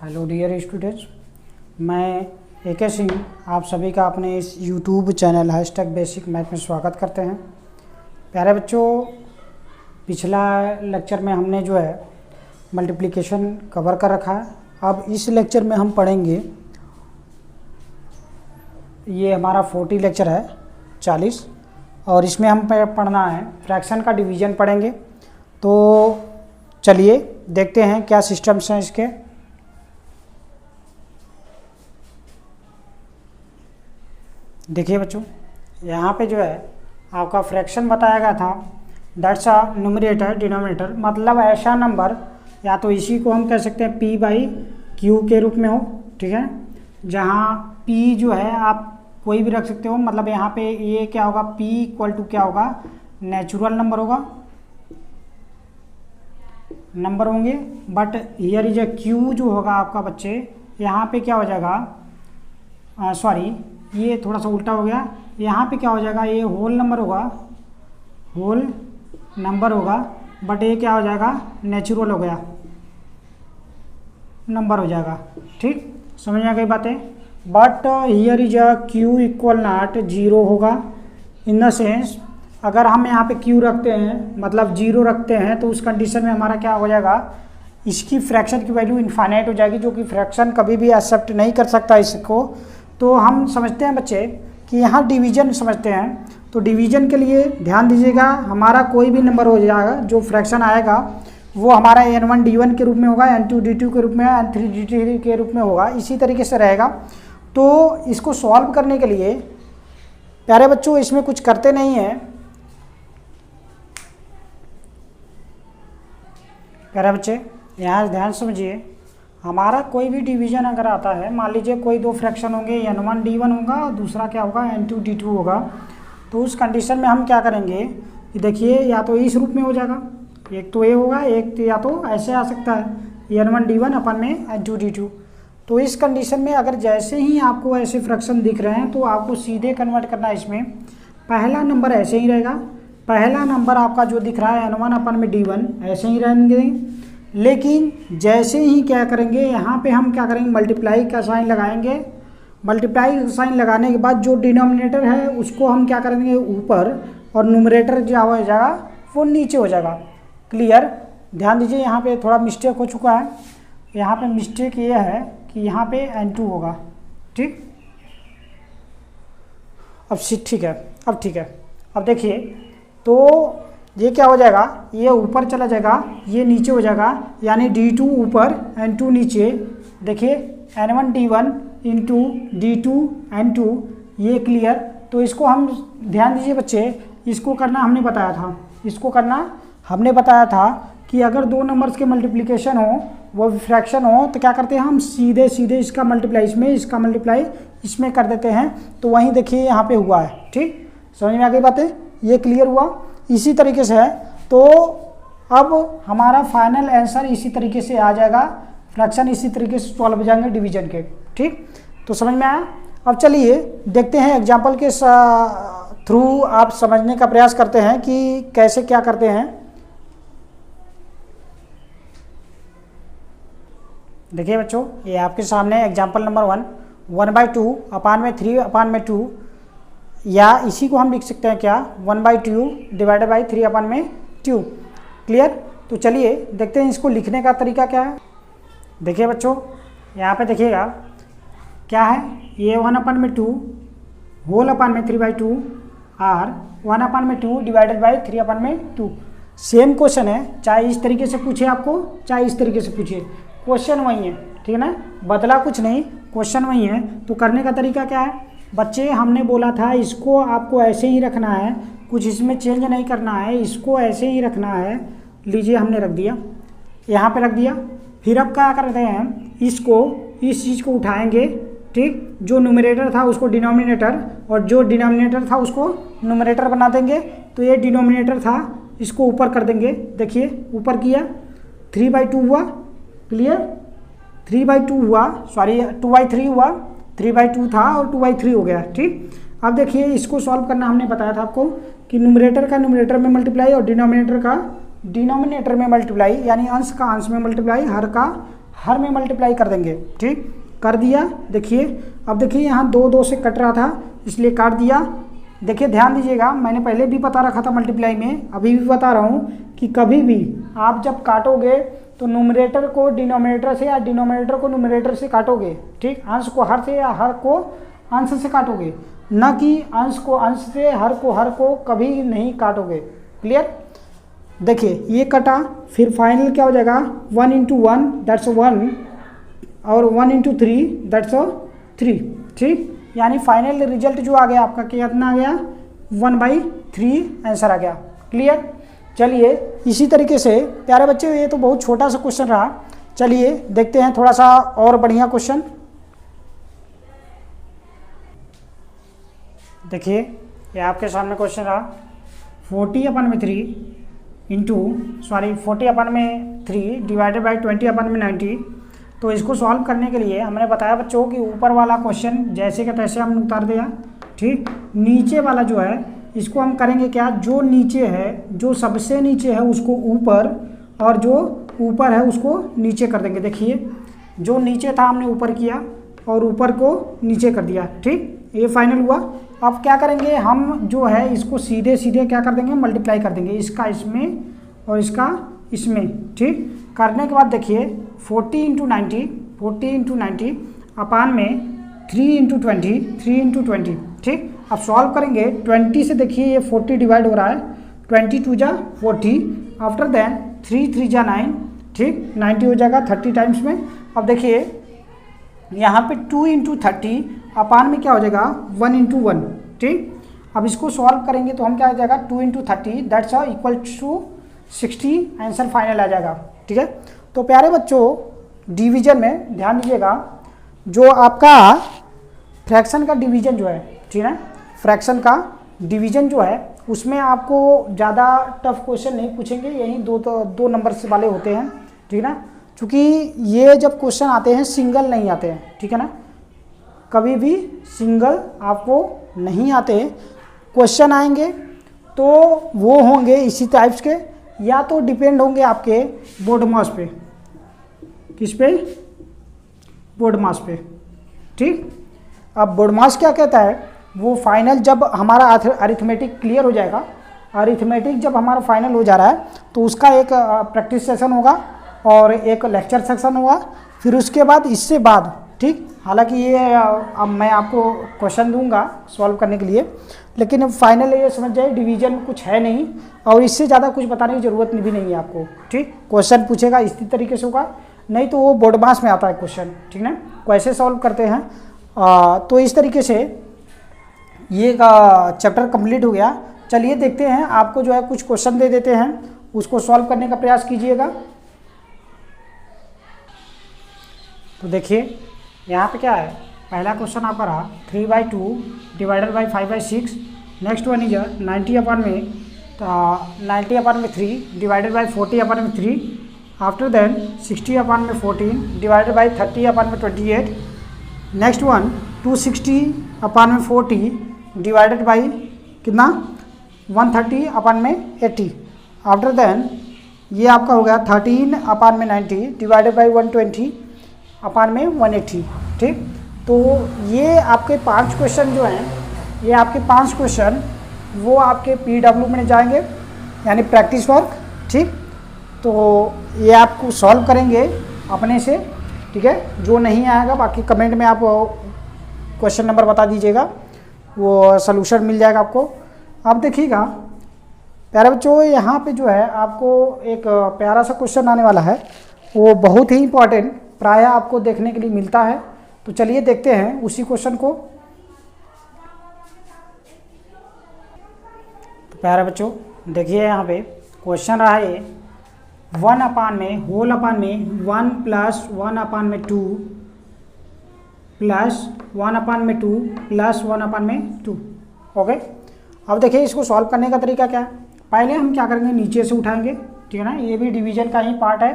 Hello dear students, मैं AK Singh आप सभी का अपने इस YouTube चैनल #बेसिक मैथ में स्वागत करते हैं। प्यारे बच्चों, पिछला लेक्चर में हमने जो है मल्टीप्लिकेशन कवर कर रखा है। अब इस लेक्चर में हम पढ़ेंगे, ये हमारा 40 लेक्चर है 40, और इसमें हम पढ़ना है फ्रैक्शन का डिवीज़न पढ़ेंगे। तो चलिए देखते हैं क्या सिस्टम्स हैं इसके। देखिए बच्चों, यहाँ पे जो है आपका फ्रैक्शन बताया गया था, दैट्स अ न्यूमरेटर डिनोमिनेटर, मतलब ऐसा नंबर या तो इसी को हम कह सकते हैं P/Q के रूप में हो, ठीक है, जहाँ P जो है आप कोई भी रख सकते हो। मतलब यहाँ पे ये क्या होगा, P = क्या होगा, नेचुरल नंबर होगा, नंबर होंगे। But here is a Q जो होगा आपका बच्चे, यहाँ पे क्या हो जाएगा, सॉरी ये थोड़ा सा उल्टा हो गया, यहाँ पे क्या हो जाएगा, ये होल नंबर होगा, होल नंबर होगा, बट ये क्या हो जाएगा, नेचुरल हो गया, नंबर हो जाएगा। ठीक, समझ में आ गई बातें। But here is a Q = 0 होगा। इन द सेंस अगर हम यहाँ पे Q रखते हैं, मतलब 0 रखते हैं, तो उस कंडीशन में हमारा क्या हो जाएगा, इसकी फ्रैक्शन की वैल्यू इनफाइनाइट हो जाएगी, जो कि फ्रैक्शन कभी भी एक्सेप्ट नहीं कर सकता इसको। तो हम समझते हैं बच्चे कि यहाँ डिवीजन समझते हैं। तो डिवीजन के लिए ध्यान दीजिएगा, हमारा कोई भी नंबर हो जाएगा जो फ्रैक्शन आएगा वो हमारा n1 d1 के रूप में होगा, n2 d2 के रूप में, n3 d3 के रूप में होगा, इसी तरीके से रहेगा। तो इसको सॉल्व करने के लिए प्यारे बच्चों इसमें कुछ करते नहीं हैं। प्यारे बच्चे यहाँ ध्यान समझिए, हमारा कोई भी डिवीजन अगर आता है, मान लीजिए कोई दो फ्रैक्शन होंगे, n1 d1 होगा और दूसरा क्या होगा, n2 d2 होगा, तो उस कंडीशन में हम क्या करेंगे, देखिए या तो इस रूप में हो जाएगा, एक तो ये होगा, एक तो या तो ऐसे आ सकता है, n1 d1 अपन में n2 d2। तो इस कंडीशन में अगर जैसे ही आपको ऐसे फ्रैक्शन दिख रहे हैं तो आपको सीधे कन्वर्ट करना है इसमें। पहला नंबर ऐसे ही रहेगा, पहला नंबर आपका जो दिख रहा है n1 अपन में d1 ऐसे ही रहेंगे, लेकिन जैसे ही क्या करेंगे, यहाँ पे हम क्या करेंगे, मल्टीप्लाई का साइन लगाएंगे। मल्टीप्लाई का साइन लगाने के बाद जो डिनोमिनेटर है उसको हम क्या करेंगे ऊपर, और न्यूमरेटर जो हो जाएगा वो नीचे हो जाएगा। क्लियर, ध्यान दीजिए, यहाँ पे थोड़ा मिस्टेक हो चुका है। यहाँ पे मिस्टेक ये है कि यहाँ पे n2 होगा, ठीक, अब ठीक है, अब ठीक है। अब देखिए तो ये क्या हो जाएगा, ये ऊपर चला जाएगा, ये नीचे हो जाएगा, यानी d2 ऊपर n2 नीचे। देखिए n1 d1 into d2 n2, ये क्लियर। तो इसको हम ध्यान दीजिए बच्चे, इसको करना हमने बताया था, इसको करना हमने बताया था कि अगर दो नंबर्स के मल्टीप्लिकेशन हो, वो फ्रैक्शन हो, तो क्या करते हैं हम, सीधे सीधे इसका मल्टीप्लाई इसमें, इसका मल्टीप्लाई इसमें कर देते हैं। तो वहीं देखिए यहाँ पे हुआ है। ठीक, समझ में आ गई बातें, ये क्लियर हुआ, इसी तरीके से है। तो अब हमारा फाइनल आंसर इसी तरीके से आ जाएगा, फ्रैक्शन इसी तरीके से सॉल्व हो जाएंगे डिवीजन के। ठीक, तो समझ में आया। अब चलिए देखते हैं एग्जाम्पल के थ्रू आप समझने का प्रयास करते हैं कि कैसे क्या करते हैं। देखिए बच्चों, ये आपके सामने एग्जाम्पल नंबर 1/2 अपान में 3 अपान में 2, या इसी को हम लिख सकते हैं क्या, 1/2 डिवाइडेड बाई 3 अपान में 2। क्लियर, तो चलिए देखते हैं इसको लिखने का तरीका क्या है। देखिए बच्चों, यहाँ पे देखिएगा क्या है, ये 1/2 होल अपान में 3/2 और 1/2 डिवाइडेड बाई 3 अपान में 2। सेम क्वेश्चन है, चाहे इस तरीके से पूछे आपको, चाहे इस तरीके से पूछे, क्वेश्चन वही है, ठीक है ना, बदला कुछ नहीं, क्वेश्चन वही है। तो करने का तरीका क्या है बच्चे, हमने बोला था इसको आपको ऐसे ही रखना है, कुछ इसमें चेंज नहीं करना है, इसको ऐसे ही रखना है। लीजिए हमने रख दिया, यहाँ पे रख दिया। फिर अब क्या करते हैं, इसको इस चीज़ को उठाएंगे, ठीक, जो न्यूमरेटर था उसको डिनोमिनेटर, और जो डिनोमिनेटर था उसको न्यूमरेटर बना देंगे। तो ये डिनोमिनेटर था, इसको ऊपर कर देंगे। देखिए ऊपर किया, 3/2 हुआ, क्लियर, 3/2 हुआ, सॉरी 2/3 हुआ, 3/2 था और 2/3 हो गया। ठीक, अब देखिए इसको सॉल्व करना हमने बताया था आपको कि न्यूमरेटर का न्यूमरेटर में मल्टीप्लाई और डिनोमिनेटर का डिनोमिनेटर में मल्टीप्लाई, यानी अंश का अंश में मल्टीप्लाई, हर का हर में मल्टीप्लाई कर देंगे। ठीक, कर दिया। देखिए अब देखिए यहाँ 2 2 से कट रहा था इसलिए काट दिया। देखिए ध्यान दीजिएगा, मैंने पहले भी बता रखा था मल्टीप्लाई में, अभी भी बता रहा हूँ कि कभी भी आप जब काटोगे तो न्यूमरेटर को डिनोमिनेटर से या डिनोमिनेटर को न्यूमरेटर से काटोगे। ठीक, अंश को हर से या हर को अंश से काटोगे, न कि अंश को अंश से हर को कभी नहीं काटोगे। क्लियर। देखिए ये कटा, फिर फाइनल क्या हो जाएगा 1 × 1 दैट्स 1 और 1 × 3 दैट्स 3। ठीक, यानी फाइनल रिजल्ट जो आ गया आपका कितना आ गया 1/3 आंसर आ गया। क्लियर। चलिए इसी तरीके से प्यारे बच्चे, ये तो बहुत छोटा सा क्वेश्चन रहा, चलिए देखते हैं थोड़ा सा और बढ़िया क्वेश्चन। देखिए ये आपके सामने क्वेश्चन रहा 40/3 डिवाइडेड बाई 20/90। तो इसको सॉल्व करने के लिए हमने बताया बच्चों कि ऊपर वाला क्वेश्चन जैसे का तैसे हमने उतार दिया। ठीक, नीचे वाला जो है इसको हम करेंगे क्या, जो नीचे है, जो सबसे नीचे है उसको ऊपर और जो ऊपर है उसको नीचे कर देंगे। देखिए जो नीचे था हमने ऊपर किया और ऊपर को नीचे कर दिया। ठीक, ये फाइनल हुआ। अब क्या करेंगे हम, जो है इसको सीधे सीधे क्या कर देंगे मल्टीप्लाई कर देंगे, इसका इसमें और इसका इसमें। ठीक, करने के बाद देखिए 40 × 90 अपान में 3 × 20। ठीक, अब सॉल्व करेंगे 20 से। देखिए ये 40 डिवाइड हो रहा है, 20 2 जा 40, आफ्टर देन 3 3 जा 9। ठीक, 90 हो जाएगा 30 टाइम्स में। अब देखिए यहाँ पे 2 × 30 अपान में क्या हो जाएगा 1 × 1। ठीक, अब इसको सॉल्व करेंगे तो हम क्या आ जाएगा 2 × 30 that's equal to 60 answer final आ जाएगा। ठीक है। तो प्यारे बच्चों डिवीजन में ध्यान दीजिएगा, जो आपका फ्रैक्शन का डिवीजन जो है, ठीक है, फ्रैक्शन का डिवीजन जो है उसमें आपको ज़्यादा टफ क्वेश्चन नहीं पूछेंगे, यही दो नंबर से वाले होते हैं। ठीक है ना, क्योंकि ये जब क्वेश्चन आते हैं सिंगल नहीं आते हैं। ठीक है ना, कभी भी सिंगल आपको नहीं आते हैं। क्वेश्चन आएंगे तो वो होंगे इसी टाइप्स के, या तो डिपेंड होंगे आपके बोर्ड मास पे। किस पे? बोर्ड मास पे। ठीक, अब बोर्ड मास क्या कहता है, वो फाइनल जब हमारा अरिथमेटिक क्लियर हो जाएगा, अरिथमेटिक जब हमारा फाइनल हो जा रहा है तो उसका एक प्रैक्टिस सेशन होगा और एक लेक्चर सेक्शन होगा। फिर उसके बाद इससे बाद, ठीक, हालांकि ये अब मैं आपको क्वेश्चन दूंगा सॉल्व करने के लिए, लेकिन फाइनल ये समझ जाए डिवीजन कुछ है नहीं और इससे ज़्यादा कुछ बताने की ज़रूरत भी नहीं है आपको। ठीक, क्वेश्चन पूछेगा इसी तरीके से होगा, नहीं तो वो बोर्ड मास में आता है क्वेश्चन। ठीक ना, कैसे सॉल्व करते हैं। तो इस तरीके से ये चैप्टर कंप्लीट हो गया। चलिए देखते हैं, आपको जो है कुछ क्वेश्चन दे देते हैं, उसको सॉल्व करने का प्रयास कीजिएगा। तो देखिए यहाँ पे क्या है, पहला क्वेश्चन आपका रहा 3/2 divided by 5/6। Next one is 90/3 divided by 40/3। After then 60/14 divided by 30/28। Next one 260/40 divided by कितना 130/80। आफ्टर देन ये आपका हो गया 13/90 डिवाइडेड बाई 120/180। ठीक, तो ये आपके 5 क्वेश्चन जो हैं, ये आपके 5 क्वेश्चन वो आपके PW में जाएंगे, यानी प्रैक्टिस वर्क। ठीक, तो ये आपको सॉल्व करेंगे अपने से। ठीक है, जो नहीं आएगा बाकी कमेंट में आप क्वेश्चन नंबर बता दीजिएगा, वो सलूशन मिल जाएगा आपको। अब देखिएगा प्यारे बच्चों, यहाँ पे जो है आपको एक प्यारा सा क्वेश्चन आने वाला है, वो बहुत ही इंपॉर्टेंट प्रायः आपको देखने के लिए मिलता है। तो चलिए देखते हैं उसी क्वेश्चन को। तो प्यारे बच्चों देखिए यहाँ पे क्वेश्चन रहा है 1/1 प्लस 1/2 प्लस 1/2 प्लस 1/2। ओके, अब देखिए इसको सॉल्व करने का तरीका क्या है। पहले हम क्या करेंगे, नीचे से उठाएंगे। ठीक है ना, ये भी डिवीजन का ही पार्ट है,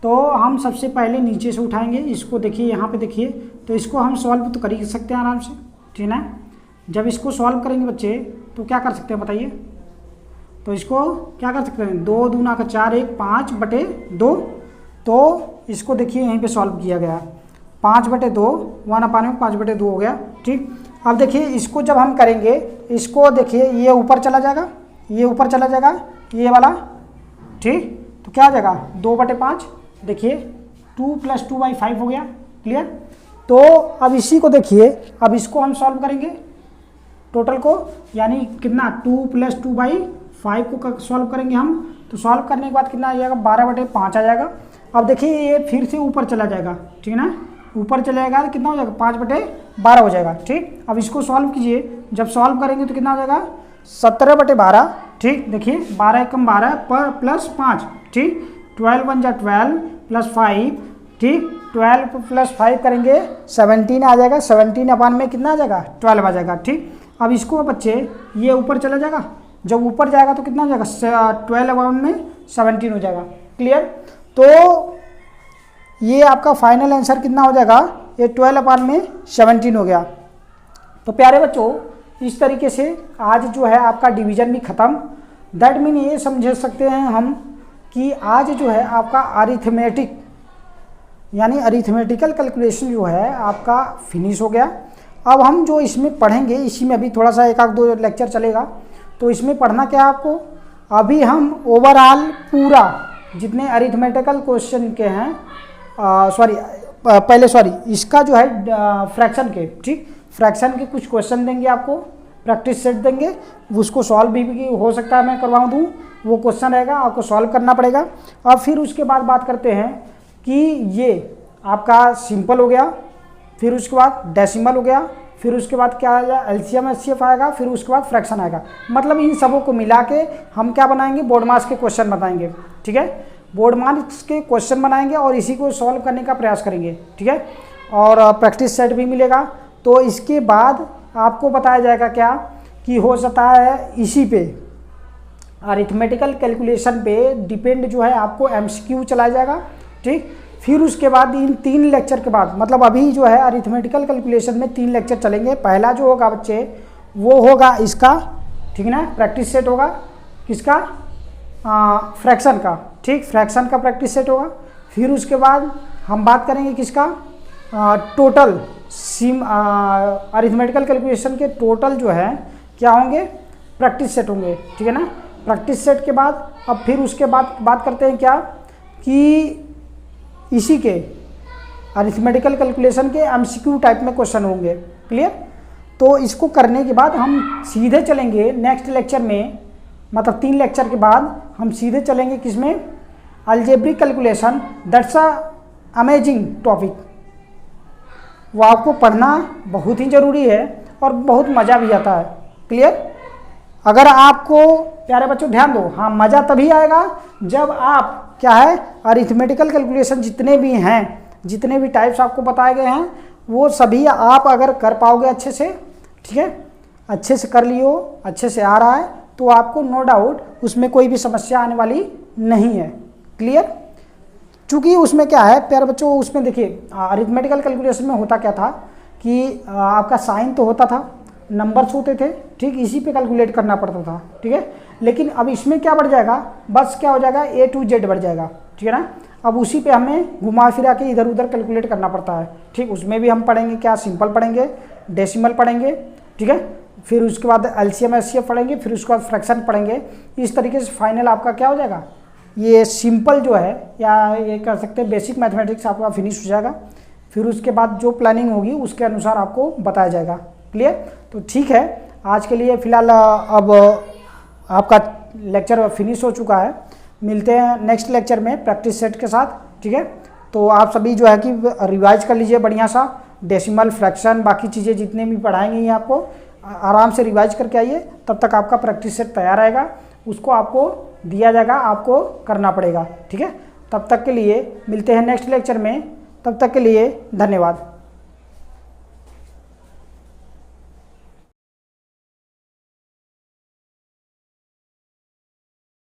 तो हम सबसे पहले नीचे से उठाएंगे इसको। देखिए यहाँ पे देखिए, तो इसको हम सॉल्व तो कर ही सकते हैं आराम से। ठीक है ना, जब इसको सॉल्व करेंगे बच्चे तो क्या कर सकते हैं बताइए। तो इसको क्या कर सकते हैं, 2 दूना का 4, 1 5/2। तो इसको देखिए यहीं पे सॉल्व किया गया, 5/2 1/5/2 हो गया। ठीक, अब देखिए इसको जब हम करेंगे, इसको देखिए ये ऊपर चला जाएगा, ये ऊपर चला जाएगा, ये वाला। ठीक, तो क्या आ जाएगा 2/5, देखिए 2 + 2/5 हो गया। क्लियर। तो अब इसी को देखिए, अब इसको हम सॉल्व करेंगे टोटल को, यानी कितना 2 + 2/5 को सॉल्व करेंगे हम। तो सॉल्व करने के बाद कितना आ जाएगा 12/5 आ जाएगा। अब देखिए ये फिर से ऊपर चला जाएगा, ठीक है ना, ऊपर चला जाएगा तो कितना हो जाएगा 5/12 हो जाएगा। ठीक, अब इसको सॉल्व कीजिए, जब सॉल्व करेंगे तो कितना हो जाएगा 17/12। ठीक, देखिए 12 एकम 12 पर प्लस 5, ठीक, 12 × 1 = 12 + 5, ठीक, 12 + 5 करेंगे 17 आ जाएगा, 17 में कितना आ जाएगा 12 आ जाएगा। ठीक, अब इसको बच्चे ये ऊपर चला जाएगा, जब ऊपर जाएगा तो कितना हो जाएगा 12 में 17 हो जाएगा। क्लियर। तो ये आपका फाइनल आंसर कितना हो जाएगा, ये 12 में 17 हो गया। तो प्यारे बच्चों, इस तरीके से आज जो है आपका डिवीजन भी ख़त्म। दैट मीन ये समझ सकते हैं हम कि आज जो है आपका अरिथमेटिक यानी अरिथमेटिकल कैलकुलेशन जो है आपका फिनिश हो गया। अब हम जो इसमें पढ़ेंगे, इसी में अभी थोड़ा सा 1-2 लेक्चर चलेगा। तो इसमें पढ़ना क्या है आपको, अभी हम ओवरऑल पूरा जितने अरिथमेटिकल क्वेश्चन के हैं, इसका जो है फ्रैक्शन के, ठीक, फ्रैक्शन के कुछ क्वेश्चन देंगे आपको, प्रैक्टिस सेट देंगे, उसको सॉल्व भी हो सकता है मैं करवा दूँ, वो क्वेश्चन रहेगा आपको सॉल्व करना पड़ेगा। और फिर उसके बाद बात करते हैं कि ये आपका सिंपल हो गया, फिर उसके बाद डेसिमल हो गया, फिर उसके बाद क्या आएगा एलसीएम एचसीएफ आएगा, फिर उसके बाद फ्रैक्शन आएगा। मतलब इन सबों को मिला के हम क्या बनाएंगे, बोर्ड मार्क्स के क्वेश्चन बताएंगे। ठीक है, बोर्ड मार्क्स के क्वेश्चन बनाएंगे और इसी को सॉल्व करने का प्रयास करेंगे। ठीक है, और प्रैक्टिस सेट भी मिलेगा। तो इसके बाद आपको बताया जाएगा क्या कि हो सकता है इसी पे अरिथमेटिकल कैलकुलेशन पे डिपेंड जो है आपको एमसीक्यू चलाया जाएगा। ठीक, फिर उसके बाद इन 3 लेक्चर के बाद, मतलब अभी जो है अरिथमेटिकल कैलकुलेशन में 3 लेक्चर चलेंगे। पहला जो होगा बच्चे वो होगा इसका, ठीक है ना, प्रैक्टिस सेट होगा किसका, फ्रैक्शन का। ठीक, फ्रैक्शन का प्रैक्टिस सेट होगा। फिर उसके बाद हम बात करेंगे किसका, टोटल अरिथमेटिकल कैलकुलेशन के टोटल जो है क्या होंगे, प्रैक्टिस सेट होंगे। ठीक है ना, प्रैक्टिस सेट के बाद अब फिर उसके बाद बात करते हैं क्या कि इसी के अरिथमेटिकल कैलकुलेशन के एमसीक्यू टाइप में क्वेश्चन होंगे। क्लियर। तो इसको करने के बाद हम सीधे चलेंगे नेक्स्ट लेक्चर में, मतलब 3 लेक्चर के बाद हम सीधे चलेंगे किसमें, algebraic calculation. That's a amazing topic, वो आपको पढ़ना बहुत ही ज़रूरी है और बहुत मज़ा भी आता है। क्लियर। अगर आपको प्यारे बच्चों ध्यान दो, हाँ मज़ा तभी आएगा जब आप क्या है अरिथमेटिकल कैलकुलेशन जितने भी हैं, जितने भी टाइप्स आपको बताए गए हैं, वो सभी आप अगर कर पाओगे अच्छे से, ठीक है, अच्छे से कर लियो, अच्छे से आ रहा है तो आपको नो डाउट उसमें कोई भी समस्या आने वाली नहीं है। क्लियर। चूँकि उसमें क्या है प्यारे बच्चों, उसमें देखिए अरिथमेटिकल कैलकुलेशन में होता क्या था कि आपका साइन तो होता था, नंबर्स होते थे, ठीक, इसी पे कैलकुलेट करना पड़ता था। ठीक है, लेकिन अब इसमें क्या बढ़ जाएगा, बस क्या हो जाएगा A to Z बढ़ जाएगा। ठीक है ना, अब उसी पे हमें घुमा फिरा के इधर उधर कैलकुलेट करना पड़ता है। ठीक, उसमें भी हम पढ़ेंगे क्या, सिंपल पढ़ेंगे, डेसिमल पढ़ेंगे, ठीक है, फिर उसके बाद एलसीएम एचसीएफ पढ़ेंगे, फिर उसके बाद फ्रैक्शन पढ़ेंगे। इस तरीके से फाइनल आपका क्या हो जाएगा, ये सिंपल जो है या ये कह सकते हैं बेसिक मैथमेटिक्स आपका फिनिश हो जाएगा। फिर उसके बाद जो प्लानिंग होगी उसके अनुसार आपको बताया जाएगा। क्लियर। तो ठीक है, आज के लिए फ़िलहाल अब आपका लेक्चर फिनिश हो चुका है। मिलते हैं नेक्स्ट लेक्चर में प्रैक्टिस सेट के साथ। ठीक है, तो आप सभी जो है कि रिवाइज कर लीजिए बढ़िया सा, डेसिमल, फ्रैक्शन, बाकी चीज़ें जितने भी पढ़ाएंगे ये आपको आराम से रिवाइज करके आइए, तब तक आपका प्रैक्टिस सेट तैयार रहेगा, उसको आपको दिया जाएगा, आपको करना पड़ेगा। ठीक है, तब तक के लिए मिलते हैं नेक्स्ट लेक्चर में, तब तक के लिए धन्यवाद।